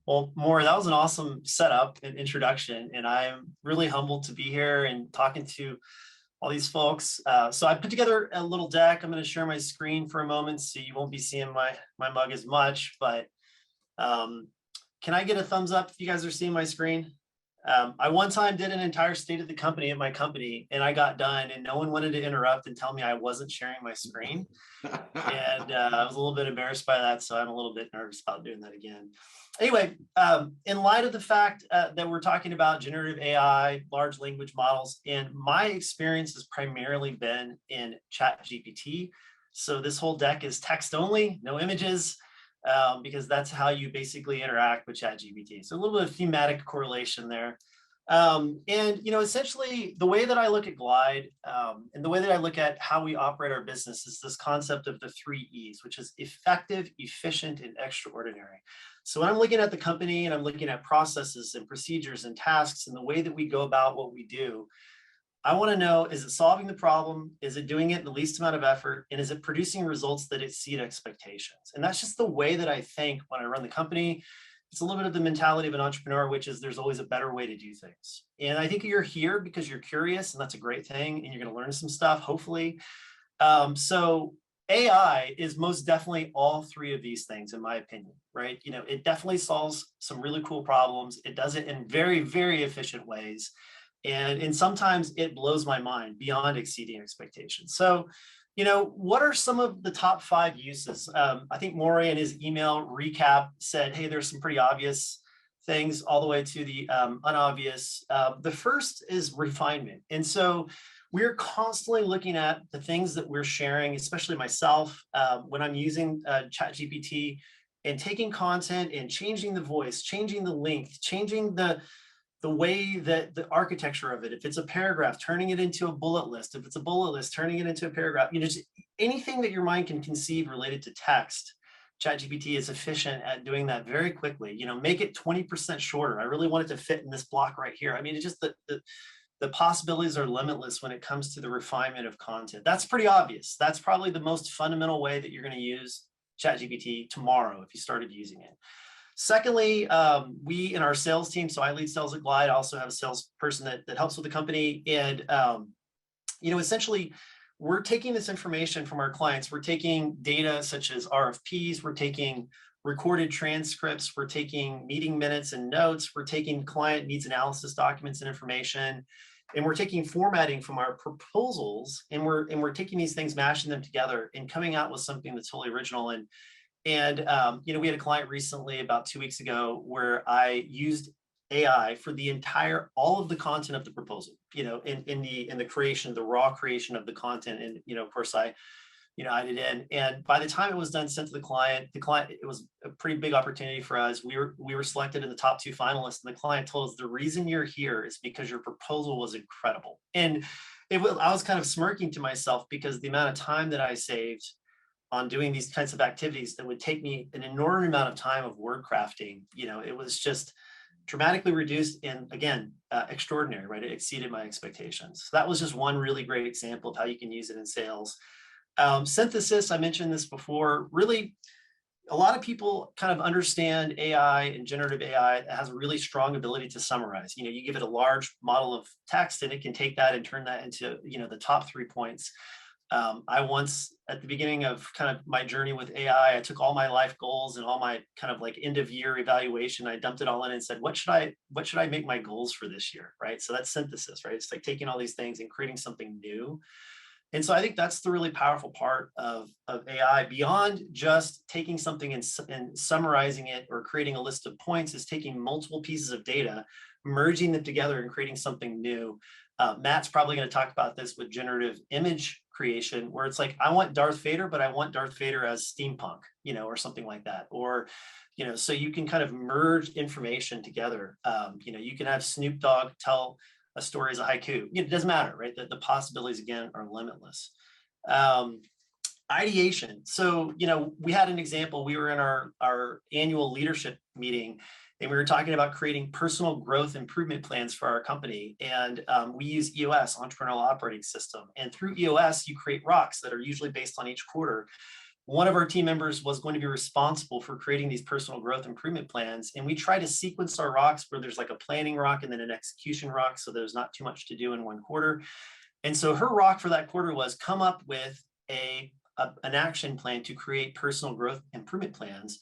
Well, Maura, that was an awesome setup and introduction, and I'm really humbled to be here and talking to all these folks. So I put together a little deck. I'm going to share my screen for a moment, so you won't be seeing my mug as much. But um, can I get a thumbs up if you guys are seeing my screen? I one time did an entire state of the company at my company, and I got done, and no one wanted to interrupt and tell me I wasn't sharing my screen. And I was a little bit embarrassed by that, so I'm a little bit nervous about doing that again. Anyway, in light of the fact that we're talking about generative AI, large language models, and my experience has primarily been in ChatGPT. So this whole deck is text only, no images, because that's how you basically interact with ChatGPT. So a little bit of thematic correlation there. And essentially the way that I look at Glide and the way that I look at how we operate our business is this concept of the 3 E's, which is effective, efficient, and extraordinary. So when I'm looking at the company and I'm looking at processes and procedures and tasks and the way that we go about what we do, I want to know, is it solving the problem? Is it doing it in the least amount of effort? And is it producing results that exceed expectations? And that's just the way that I think when I run the company. It's a little bit of the mentality of an entrepreneur, which is there's always a better way to do things. And I think you're here because you're curious, and that's a great thing. And you're going to learn some stuff, hopefully. So AI is most definitely all three of these things, in my opinion, right? It definitely solves some really cool problems. It does it in very, very efficient ways. And sometimes it blows my mind beyond exceeding expectations. So, what are some of the top 5 uses? I think Maury in his email recap said, hey, there's some pretty obvious things all the way to the unobvious. The first is refinement. And so we're constantly looking at the things that we're sharing, especially myself, when I'm using ChatGPT and taking content and changing the voice, changing the length, changing the way that the architecture of it, if it's a paragraph, turning it into a bullet list, if it's a bullet list, turning it into a paragraph, just anything that your mind can conceive related to text. ChatGPT is efficient at doing that very quickly. Make it 20% shorter. I really want it to fit in this block right here. I mean, it's just the possibilities are limitless when it comes to the refinement of content. That's pretty obvious. That's probably the most fundamental way that you're going to use ChatGPT tomorrow if you started using it. Secondly, we in our sales team, so I lead sales at Glide, I also have a salesperson that helps with the company. And, essentially, we're taking this information from our clients. We're taking data such as RFPs, we're taking recorded transcripts, we're taking meeting minutes and notes, we're taking client needs analysis documents and information, and we're taking formatting from our proposals, and we're taking these things, mashing them together and coming out with something that's totally original. And we had a client recently about 2 weeks ago where I used AI for all of the content of the proposal, in the creation, the raw creation of the content. And, of course, I did in. And by the time it was done, sent to the client, it was a pretty big opportunity for us. We were selected in the top 2 finalists, and the client told us the reason you're here is because your proposal was incredible. And I was kind of smirking to myself because the amount of time that I saved on doing these kinds of activities that would take me an enormous amount of time of word crafting, it was just dramatically reduced and, again, extraordinary, right? It exceeded my expectations. So that was just one really great example of how you can use it in sales. Synthesis, I mentioned this before, really a lot of people kind of understand AI and generative AI. It has a really strong ability to summarize. You give it a large model of text and it can take that and turn that into, the top 3 points. I once, at the beginning of kind of my journey with AI, I took all my life goals and all my kind of like end of year evaluation. I dumped it all in and said, what should I make my goals for this year? Right. So that's synthesis, right? It's like taking all these things and creating something new. And so I think that's the really powerful part of AI, beyond just taking something and summarizing it or creating a list of points, is taking multiple pieces of data, merging them together and creating something new. Matt's probably going to talk about this with generative image creation, where it's like, I want Darth Vader, but I want Darth Vader as steampunk, or something like that. Or, so you can kind of merge information together. You can have Snoop Dogg tell a story as a haiku. It doesn't matter, right? The possibilities, again, are limitless. Ideation. So, we had an example. We were in our annual leadership meeting, and we were talking about creating personal growth improvement plans for our company. And we use EOS, Entrepreneurial Operating System. And through EOS, you create rocks that are usually based on each quarter. one of our team members was going to be responsible for creating these personal growth improvement plans. And we try to sequence our rocks where there's like a planning rock and then an execution rock, so there's not too much to do in one quarter. And so her rock for that quarter was come up with an action plan to create personal growth improvement plans.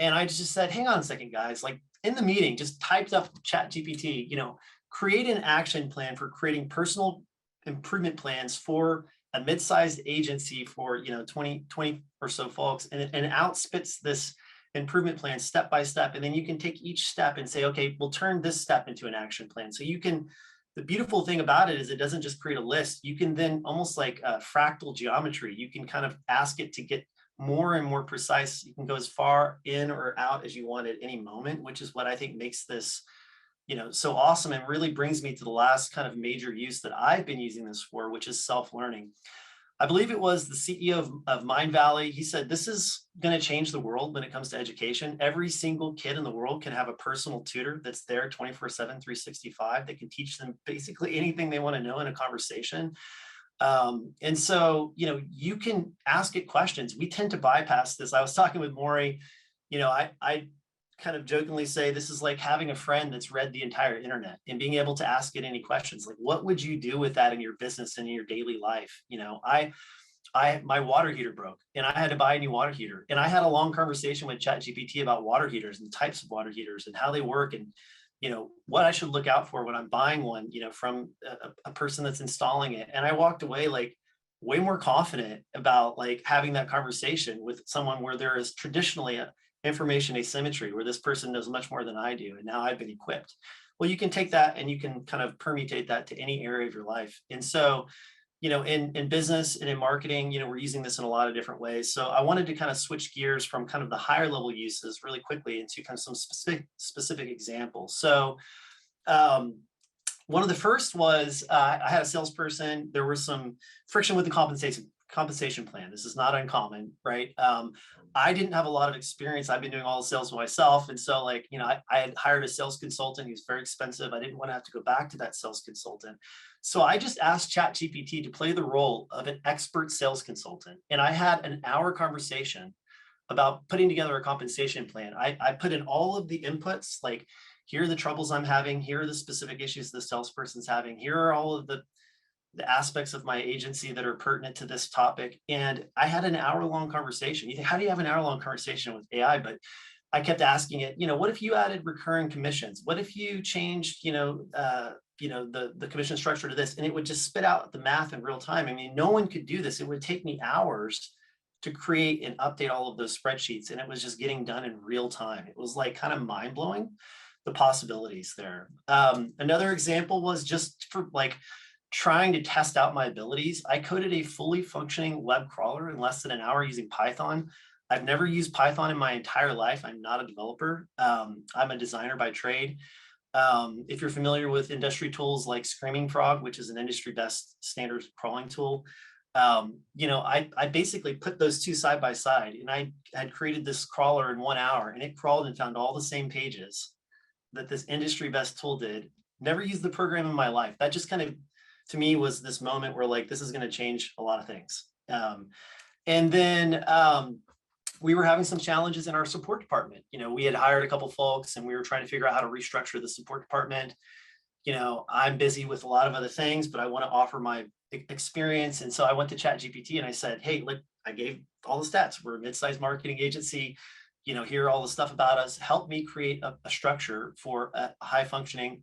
And I just said, hang on a second, guys, like in the meeting, just typed up ChatGPT, create an action plan for creating personal improvement plans for a mid-sized agency for 20 or so folks, and it outspits this improvement plan step by step. And then you can take each step and say, okay, we'll turn this step into an action plan. So you can, the beautiful thing about it is it doesn't just create a list. You can then almost like fractal geometry, you can kind of ask it to get more and more precise. You can go as far in or out as you want at any moment, which is what I think makes this so awesome, and really brings me to the last kind of major use that I've been using this for, which is self-learning. I believe it was the CEO of Mind Valley. He said, this is going to change the world when it comes to education. Every single kid in the world can have a personal tutor that's there 24/7, 365, that can teach them basically anything they want to know in a conversation. And so, you can ask it questions. We tend to bypass this. I was talking with Maury, I kind of jokingly say this is like having a friend that's read the entire internet and being able to ask it any questions. Like, what would you do with that in your business and in your daily life? My water heater broke and I had to buy a new water heater. And I had a long conversation with ChatGPT about water heaters and types of water heaters and how they work, and what I should look out for when I'm buying one, from a person that's installing it. And I walked away like way more confident about like having that conversation with someone where there is traditionally a information asymmetry, where this person knows much more than I do, and now I've been equipped. Well, you can take that and you can kind of permutate that to any area of your life. And so, in business and in marketing, we're using this in a lot of different ways. So I wanted to kind of switch gears from kind of the higher level uses really quickly into kind of some specific examples. So one of the first was I had a salesperson. There was some friction with the compensation plan. This is not uncommon, right? I didn't have a lot of experience. I've been doing all the sales myself. And so I had hired a sales consultant. He was very expensive. I didn't want to have to go back to that sales consultant. So I just asked ChatGPT to play the role of an expert sales consultant. And I had an hour conversation about putting together a compensation plan. I put in all of the inputs, like, here are the troubles I'm having. Here are the specific issues the salesperson's having. Here are all of the aspects of my agency that are pertinent to this topic. And I had an hour-long conversation. You think, how do you have an hour-long conversation with AI? But I kept asking it, what if you added recurring commissions? What if you changed, the commission structure to this? And it would just spit out the math in real time. I mean, no one could do this. It would take me hours to create and update all of those spreadsheets. And it was just getting done in real time. It was like kind of mind-blowing, the possibilities there. Another example was just for like trying to test out my abilities. I coded a fully functioning web crawler in less than an hour using Python. I've never used Python in my entire life. I'm not a developer. I'm a designer by trade. If you're familiar with industry tools like Screaming Frog, which is an industry best standard crawling tool, I basically put those two side by side, and I had created this crawler in 1 hour, and it crawled and found all the same pages that this industry best tool did. Never used the program in my life. That just kind of, to me, was this moment where like, this is going to change a lot of things. And then we were having some challenges in our support department. We had hired a couple folks and we were trying to figure out how to restructure the support department. I'm busy with a lot of other things, but I want to offer my experience. And so I went to ChatGPT and I said, hey, look, I gave all the stats. We're a mid-sized marketing agency. Here are all the stuff about us. Help me create a structure for a high functioning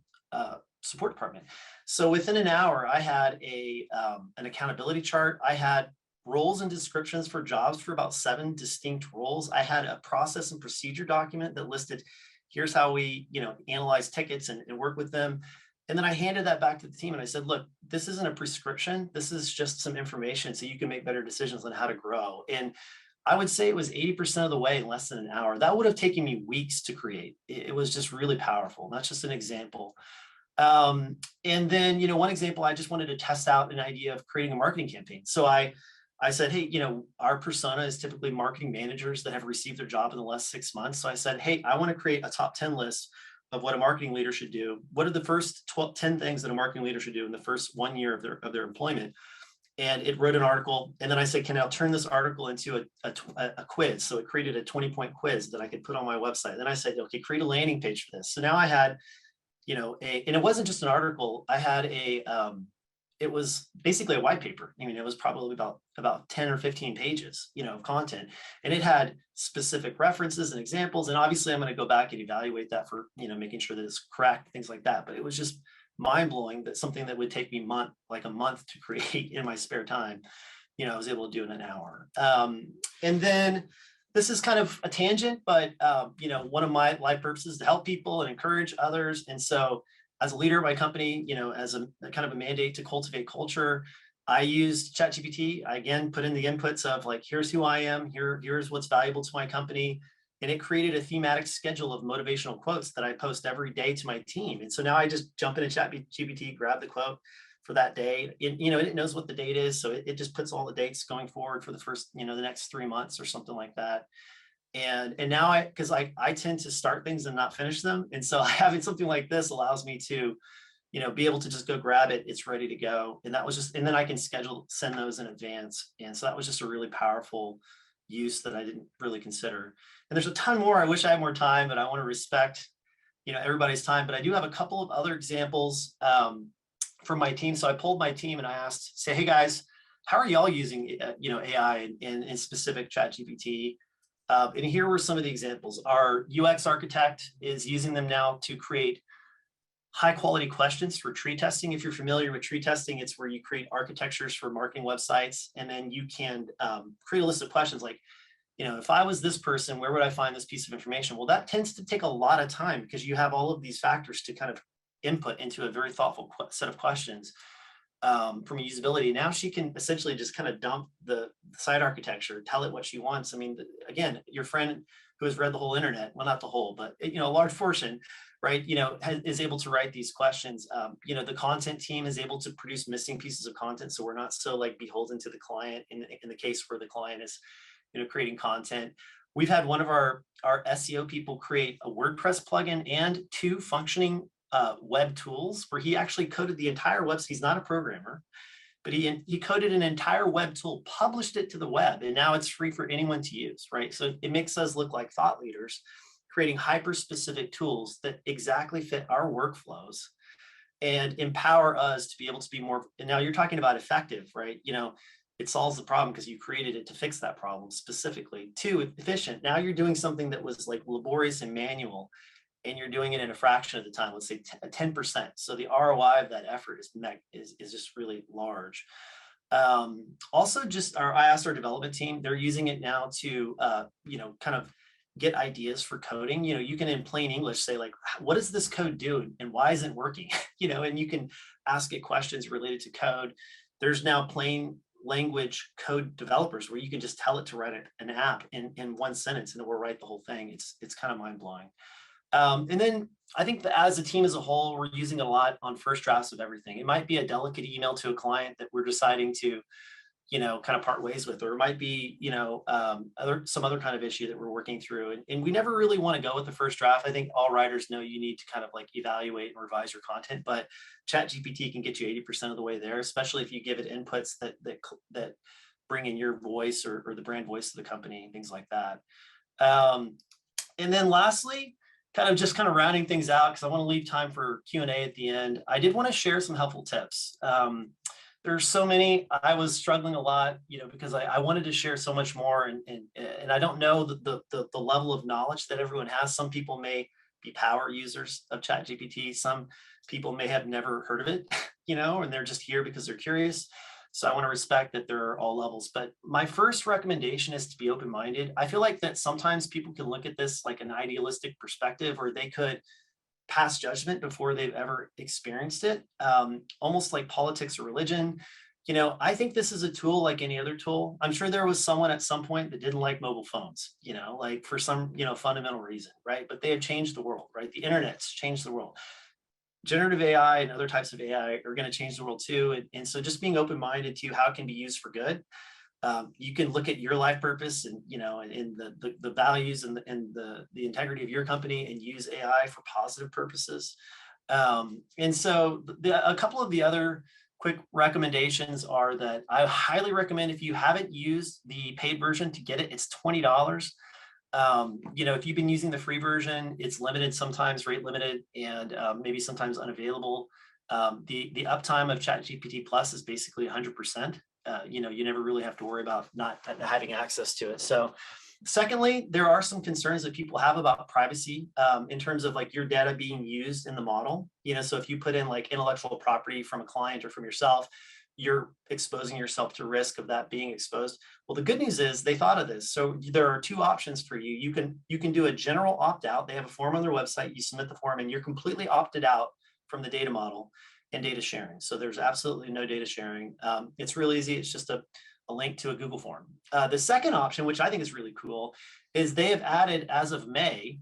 support department. So within an hour, I had an accountability chart. I had roles and descriptions for jobs for about 7 distinct roles. I had a process and procedure document that listed, here's how we, analyze tickets and work with them. And then I handed that back to the team and I said, look, this isn't a prescription. This is just some information so you can make better decisions on how to grow. And I would say it was 80% of the way in less than an hour. That would have taken me weeks to create. It was just really powerful. That's just an example. And then, one example, I just wanted to test out an idea of creating a marketing campaign. So I said, hey, our persona is typically marketing managers that have received their job in the last 6 months. So I said, hey, I want to create a top 10 list of what a marketing leader should do. What are the first 10 things that a marketing leader should do in the first 1 year of their employment? and it wrote an article. And then I said, can I turn this article into a quiz? So it created a 20-point quiz that I could put on my website. Then I said, okay, create a landing page for this. So now I had, and it wasn't just an article. I had it was basically a white paper. I mean, it was probably about 10 or 15 pages, of content, and it had specific references and examples. And obviously I'm going to go back and evaluate that for, making sure that it's correct, things like that. But it was just mind blowing that something that would take me a month to create in my spare time, I was able to do in an hour. And then this is kind of a tangent, but one of my life purposes is to help people and encourage others. And so as a leader of my company, as a kind of a mandate to cultivate culture, I used ChatGPT. I again put in the inputs of like, here's who I am, here's what's valuable to my company. And it created a thematic schedule of motivational quotes that I post every day to my team. And so now I just jump into ChatGPT, grab the quote for that day. It knows what the date is. So it just puts all the dates going forward for the first, the next 3 months or something like that. And now because I tend to start things and not finish them. And so having something like this allows me to, be able to just go grab it. It's ready to go. And and then I can send those in advance. And so that was just a really powerful use that I didn't really consider. And there's a ton more. I wish I had more time, but I want to respect, everybody's time. But I do have a couple of other examples from my team. So I pulled my team and I asked, hey guys, how are y'all using, AI and specific ChatGPT? And here were some of the examples. Our UX architect is using them now to create high quality questions for tree testing. If you're familiar with tree testing, it's where you create architectures for marketing websites, and then you can create a list of questions like, if I was this person, where would I find this piece of information? Well, that tends to take a lot of time because you have all of these factors to kind of input into a very thoughtful set of questions. From usability, now she can essentially just kind of dump the site architecture, tell it what she wants. I mean, again, your friend who has read the whole internet, well, not the whole, but a large portion, right? Is able to write these questions. The content team is able to produce missing pieces of content, so we're not so like beholden to the client in the case where the client is, creating content. We've had one of our SEO people create a WordPress plugin and 2 functioning web tools where he actually coded the entire website. He's not a programmer, but he coded an entire web tool, published it to the web, and now it's free for anyone to use, right? So it makes us look like thought leaders, creating hyper-specific tools that exactly fit our workflows and empower us to be able to be more. And now you're talking about effective, right? It solves the problem because you created it to fix that problem specifically. 2, efficient. Now you're doing something that was like laborious and manual, and you're doing it in a fraction of the time, let's say 10%. So the ROI of that effort is just really large. Also, I asked our development team, they're using it now to, kind of get ideas for coding. You can in plain English say like, what does this code do and why isn't it working? And you can ask it questions related to code. There's now plain language code developers where you can just tell it to write an app in 1 sentence and it will write the whole thing. It's kind of mind blowing. And then I think that as a team as a whole, we're using a lot on first drafts of everything. It might be a delicate email to a client that we're deciding to, kind of part ways with, or it might be, some other kind of issue that we're working through. And we never really want to go with the first draft. I think all writers know you need to kind of like evaluate and revise your content, but ChatGPT can get you 80% of the way there, especially if you give it inputs that bring in your voice or the brand voice of the company, things like that. And then lastly, kind of rounding things out, because I want to leave time for Q&A at the end. I did want to share some helpful tips. There's so many. I was struggling a lot, because I wanted to share so much more, and I don't know the level of knowledge that everyone has. Some people may be power users of ChatGPT. Some people may have never heard of it, and they're just here because they're curious. So I want to respect that there are all levels. But my first recommendation is to be open-minded. I feel like that sometimes people can look at this like an idealistic perspective, or they could pass judgment before they've ever experienced it, almost like politics or religion. I think this is a tool like any other tool. I'm sure there was someone at some point that didn't like mobile phones, like for some, fundamental reason, right? But they have changed the world, right? The internet's changed the world. Generative AI and other types of AI are going to change the world too. And so just being open-minded to how it can be used for good. You can look at your life purpose and, and the values and the integrity of your company and use AI for positive purposes. And so a couple of the other quick recommendations are that I highly recommend, if you haven't used the paid version, to get it. It's $20. If you've been using the free version, it's limited, sometimes rate limited, and maybe sometimes unavailable. The uptime of ChatGPT Plus is basically 100%. You never really have to worry about not having access to it. So secondly, there are some concerns that people have about privacy in terms of like your data being used in the model. So if you put in like intellectual property from a client or from yourself, you're exposing yourself to risk of that being exposed. Well, the good news is they thought of this. So there are two options for you. You can do a general opt-out. They have a form on their website. You submit the form and you're completely opted out from the data model and data sharing. So there's absolutely no data sharing. It's real easy. It's just a link to a Google form. The second option, which I think is really cool, is they have added, as of May,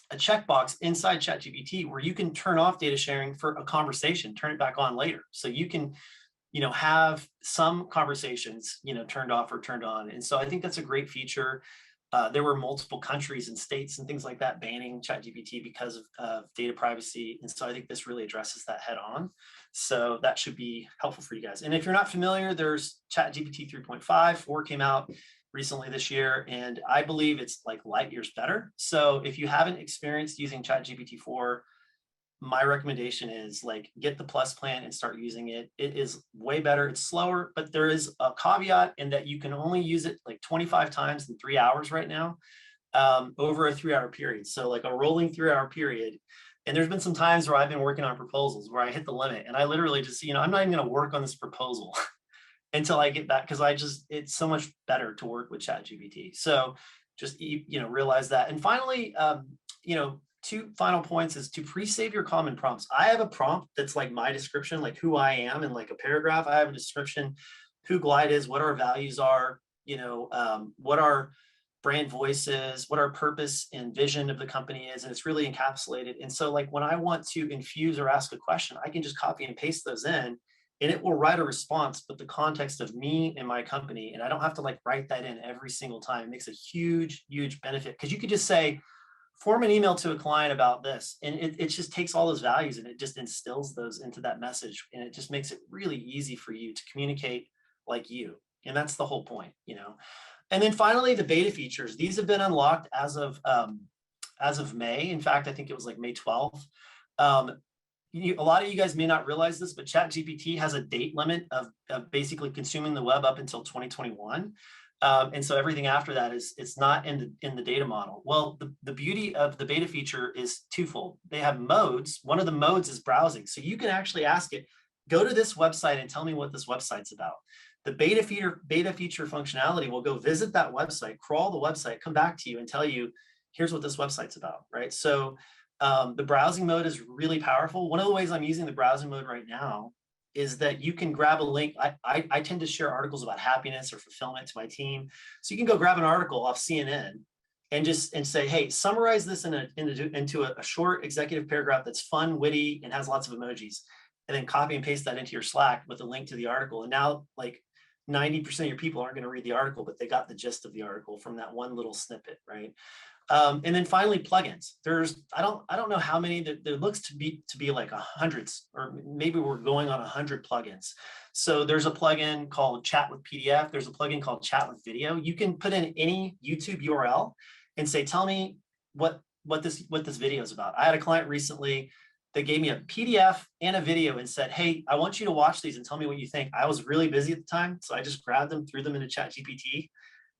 a checkbox inside ChatGPT where you can turn off data sharing for a conversation, turn it back on later. So you can have some conversations, turned off or turned on. And so I think that's a great feature. There were multiple countries and states and things like that banning ChatGPT because of data privacy. And so I think this really addresses that head on. So that should be helpful for you guys. And if you're not familiar, there's ChatGPT 3.5, 4 came out recently this year, and I believe it's like light years better. So if you haven't experienced using ChatGPT 4, my recommendation is like get the Plus plan and start using it. It is way better. It's slower, but there is a caveat in that you can only use it like 25 times in 3 hours right now, over a 3-hour period. So like a rolling 3-hour period. And there's been some times where I've been working on proposals where I hit the limit and I literally just, I'm not even going to work on this proposal until I get back, because it's so much better to work with ChatGPT. So just, realize that. And finally, 2 final points is to pre-save your common prompts. I have a prompt that's like my description, like who I am in like a paragraph. I have a description, who Glide is, what our values are, what our brand voice is, what our purpose and vision of the company is, and it's really encapsulated. And so like when I want to infuse or ask a question, I can just copy and paste those in and it will write a response, but the context of me and my company, and I don't have to like write that in every single time. It makes a huge, huge benefit, because you could just say, form an email to a client about this. And it just takes all those values and it just instills those into that message. And it just makes it really easy for you to communicate like you. And that's the whole point, And then finally, the beta features. These have been unlocked as of May. In fact, I think it was like May 12th. A lot of you guys may not realize this, but ChatGPT has a date limit of basically consuming the web up until 2021. And so everything after that it's not in the data model. Well, the beauty of the beta feature is twofold. They have modes. One of the modes is browsing. So you can actually ask it, go to this website and tell me what this website's about. The beta feature functionality will go visit that website, crawl the website, come back to you and tell you, here's what this website's about, right? So the browsing mode is really powerful. One of the ways I'm using the browsing mode right now is that you can grab a link. I tend to share articles about happiness or fulfillment to my team. So you can go grab an article off CNN and say, hey, summarize this into a short executive paragraph that's fun, witty, and has lots of emojis. And then copy and paste that into your Slack with a link to the article. And now like 90% of your people aren't going to read the article, but they got the gist of the article from that one little snippet, right? And then finally, plugins. I don't know how many. There looks to be like hundreds, or maybe we're going on 100 plugins. So there's a plugin called Chat with PDF. There's a plugin called Chat with Video. You can put in any YouTube URL and say, tell me what this video is about. I had a client recently that gave me a PDF and a video and said, hey, I want you to watch these and tell me what you think. I was really busy at the time, so I just grabbed them, threw them into ChatGPT,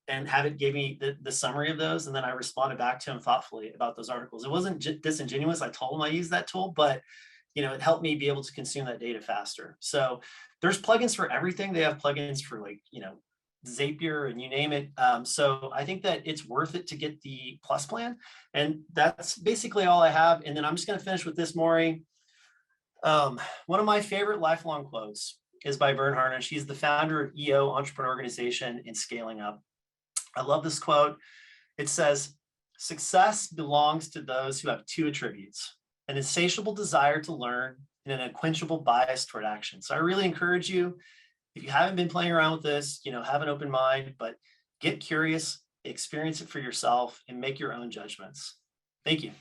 and have it give me the summary of those. And then I responded back to him thoughtfully about those articles. It wasn't disingenuous. I told him I used that tool, but it helped me be able to consume that data faster. So there's plugins for everything. They have plugins for Zapier and you name it. So I think that it's worth it to get the Plus plan. And that's basically all I have. And then I'm just going to finish with this, Maury. One of my favorite lifelong quotes is by Vern Harnish. She's the founder of EO, Entrepreneur Organization, and Scaling Up. I love this quote. It says, success belongs to those who have 2 attributes: an insatiable desire to learn and an unquenchable bias toward action. So I really encourage you, if you haven't been playing around with this, have an open mind, but get curious, experience it for yourself, and make your own judgments. Thank you.